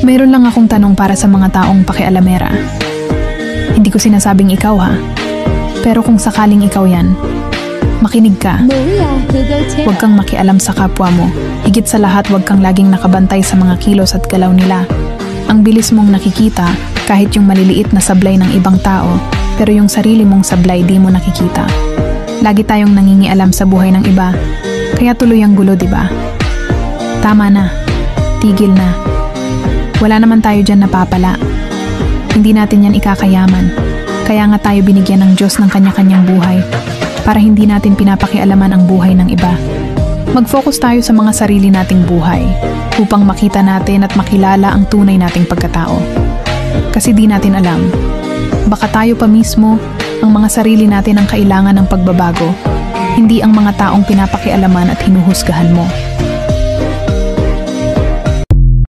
Mayroon lang akong tanong para sa mga taong pakialamera. Hindi ko sinasabing ikaw ha. Pero kung sakaling ikaw yan, makinig ka. Huwag kang makialam sa kapwa mo. Higit sa lahat, huwag kang laging nakabantay sa mga kilos at galaw nila. Ang bilis mong nakikita kahit yung maliliit na sablay ng ibang tao, pero yung sarili mong sablay di mo nakikita. Lagi tayong nangingialam sa buhay ng iba, kaya tuloy ang gulo, di ba? Tama na. Tigil na. Wala naman tayo dyan napapala. Hindi natin yan ikakayaman. Kaya nga tayo binigyan ng Diyos ng kanya-kanyang buhay para hindi natin pinapakialaman ang buhay ng iba. Mag-focus tayo sa mga sarili nating buhay upang makita natin at makilala ang tunay nating pagkatao. Kasi di natin alam, baka tayo pa mismo, ang mga sarili natin ang kailangan ng pagbabago, hindi ang mga taong pinapakialaman at hinuhusgahan mo.